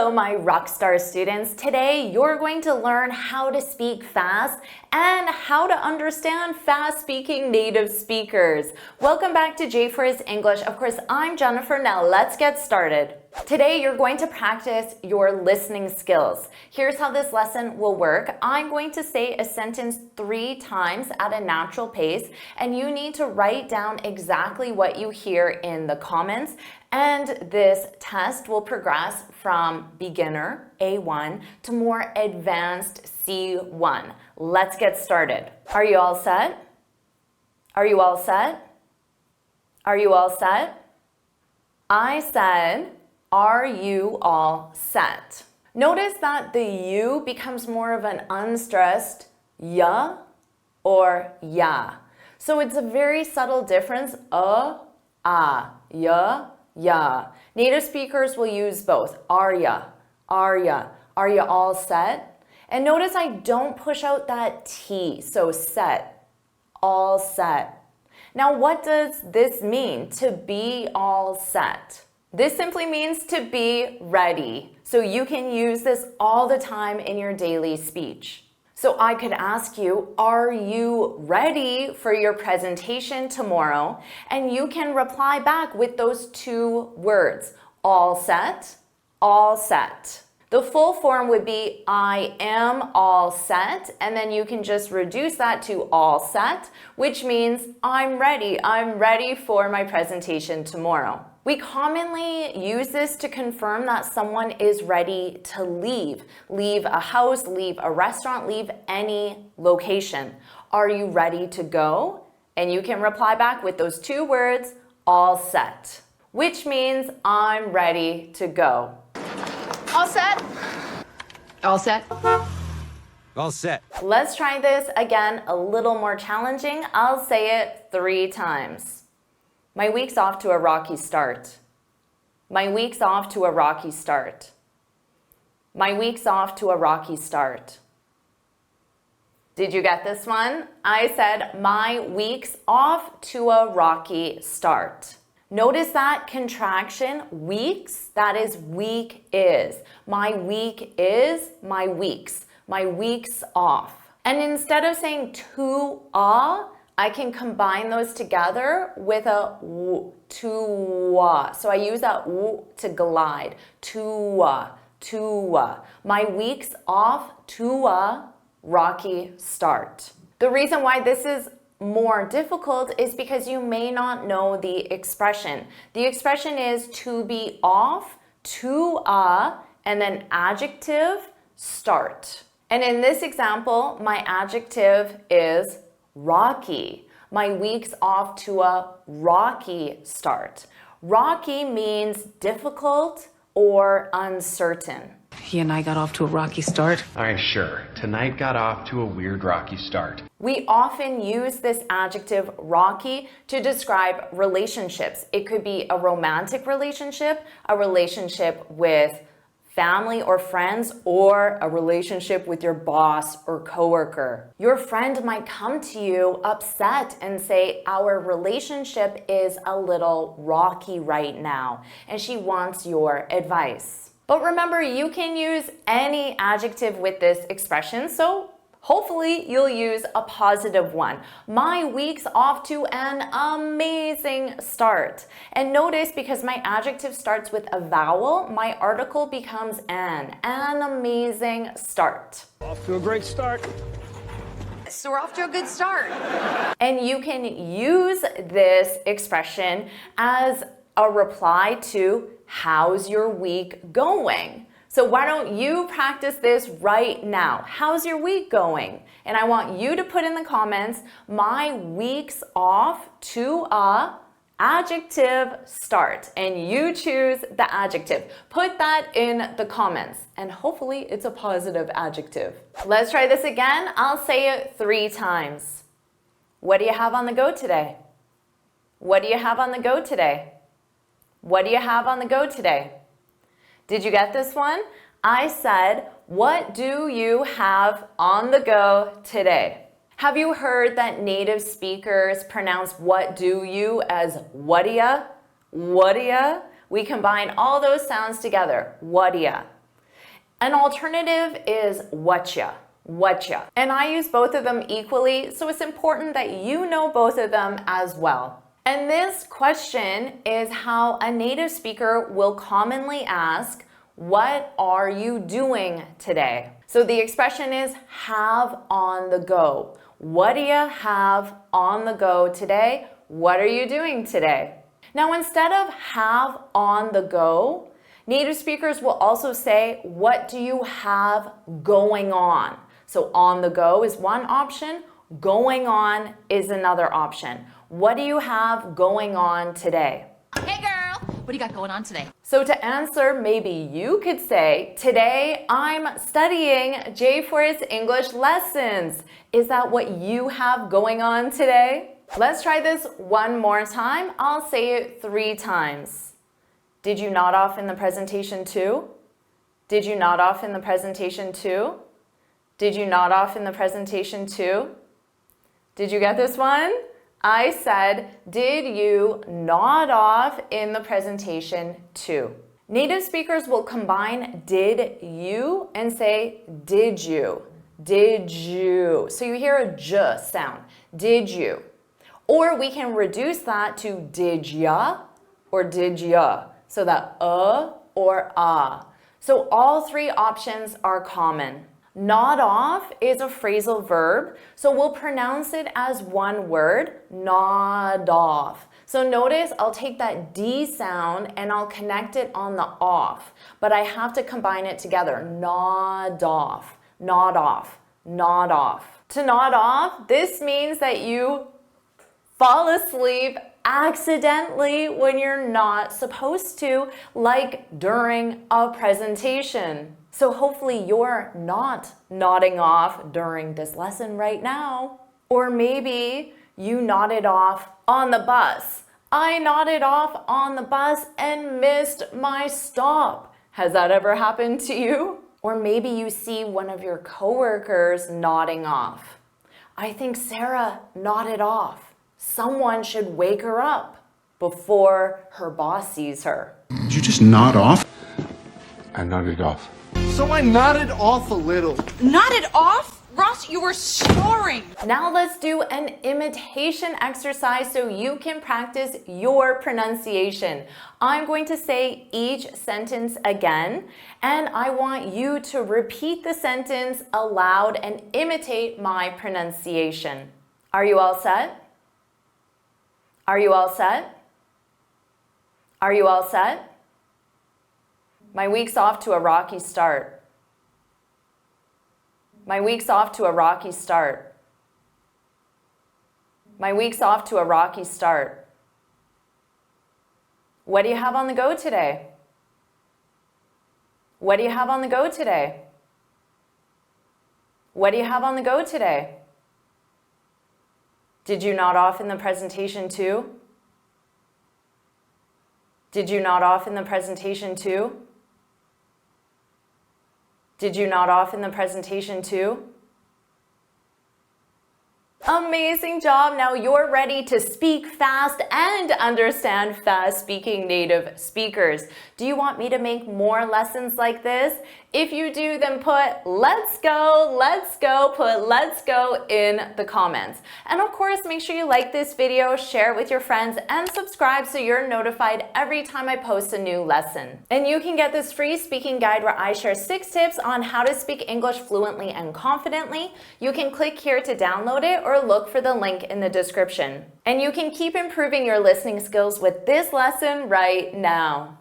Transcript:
Hello, my rockstar students. Today, you're going to learn how to speak fast and how to understand fast-speaking native speakers. Welcome back to JForrest English. Of course, I'm Jennifer. Now, let's get started. Today, you're going to practice your listening skills. Here's how this lesson will work. I'm going to say a sentence 3 times at a natural pace, and you need to write down exactly what you hear in the comments. And this test will progress from beginner, A1, to more advanced, C1. Let's get started. Are you all set? Are you all set? Are you all set? I said, are you all set? Notice that the you becomes more of an unstressed ya or ya. So it's a very subtle difference, ya, ya. Native speakers will use both. Are ya? Are ya? Are ya all set? And notice I don't push out that T, so set, all set. Now what does this mean, to be all set? This simply means to be ready. So you can use this all the time in your daily speech. So I could ask you, are you ready for your presentation tomorrow? And you can reply back with those 2 words, all set, all set. The full form would be, I am all set, and then you can just reduce that to all set, which means I'm ready for my presentation tomorrow. We commonly use this to confirm that someone is ready to leave. Leave a house, leave a restaurant, leave any location. Are you ready to go? And you can reply back with those 2 words, all set, which means I'm ready to go. All set? All set? All set. Let's try this again, a little more challenging. I'll say it 3 times. My week's off to a rocky start. My week's off to a rocky start. My week's off to a rocky start. Did you get this one? I said my week's off to a rocky start. Notice that contraction, weeks, that is week is. My week is, my week's. My week's off. And instead of saying to a, I can combine those together with a w, to. So I use that w to glide. To. My week's off to a rocky start. The reason why this is more difficult is because you may not know the expression. The expression is to be off, to a, and then adjective, start. And in this example, my adjective is rocky. My week's off to a rocky start. Rocky means difficult or uncertain. He and I got off to a rocky start. All right, sure. Tonight got off to a weird rocky start. We often use this adjective rocky to describe relationships. It could be a romantic relationship, a relationship with family or friends, or a relationship with your boss or coworker. Your friend might come to you upset and say, our relationship is a little rocky right now, and she wants your advice. But remember, you can use any adjective with this expression, so hopefully you'll use a positive one. My week's off to an amazing start. And notice, because my adjective starts with a vowel, my article becomes an amazing start. Off to a great start. So we're off to a good start. And you can use this expression as a reply to, how's your week going? So why don't you practice this right now? How's your week going? And I want you to put in the comments, my week's off to a adjective start. And you choose the adjective. Put that in the comments. And hopefully it's a positive adjective. Let's try this again. I'll say it 3 times. What do you have on the go today? What do you have on the go today? What do you have on the go today? Did you get this one? I said, what do you have on the go today? Have you heard that native speakers pronounce what do you as what'ya? What'ya? We combine all those sounds together. What'ya? An alternative is whatcha. Whatcha. And I use both of them equally, so it's important that you know both of them as well. And this question is how a native speaker will commonly ask, what are you doing today? So the expression is have on the go. What do you have on the go today? What are you doing today? Now, instead of have on the go, native speakers will also say, what do you have going on? So on the go is one option, going on is another option. What do you have going on today? Hey girl, what do you got going on today? So to answer, maybe you could say, today I'm studying JForrest English lessons. Is that what you have going on today? Let's try this one more time. I'll say it 3 times. Did you nod off in the presentation too? Did you nod off in the presentation too? Did you nod off in the presentation too? Did you get this one? I said, did you nod off in the presentation too? Native speakers will combine did you and say did you. Did you. So you hear a j sound. Did you. Or we can reduce that to did ya or did ya. So that or ah. So all 3 options are common. Nod off is a phrasal verb, so we'll pronounce it as one word, nod off. So notice I'll take that D sound and I'll connect it on the off, but I have to combine it together. Nod off, nod off, nod off. To nod off, this means that you fall asleep accidentally when you're not supposed to, like during a presentation. So hopefully you're not nodding off during this lesson right now. Or maybe you nodded off on the bus. I nodded off on the bus and missed my stop. Has that ever happened to you? Or maybe you see one of your coworkers nodding off. I think Sarah nodded off. Someone should wake her up before her boss sees her. Did you just nod off? I nodded off. So I nodded off a little. Nodded off? Ross, you were snoring. Now let's do an imitation exercise so you can practice your pronunciation. I'm going to say each sentence again, and I want you to repeat the sentence aloud and imitate my pronunciation. Are you all set? Are you all set? Are you all set? My week's off to a rocky start. My week's off to a rocky start. My week's off to a rocky start. What do you have on the go today? What do you have on the go today? What do you have on the go today? Did you nod off in the presentation too? Did you nod off in the presentation too? Did you nod off in the presentation too? Amazing job. Now you're ready to speak fast and understand fast-speaking native speakers. Do you want me to make more lessons like this? If you do, then put let's go, put let's go in the comments. And of course, make sure you like this video, share it with your friends, and subscribe so you're notified every time I post a new lesson. And you can get this free speaking guide where I share 6 tips on how to speak English fluently and confidently. You can click here to download it or look for the link in the description. And you can keep improving your listening skills with this lesson right now.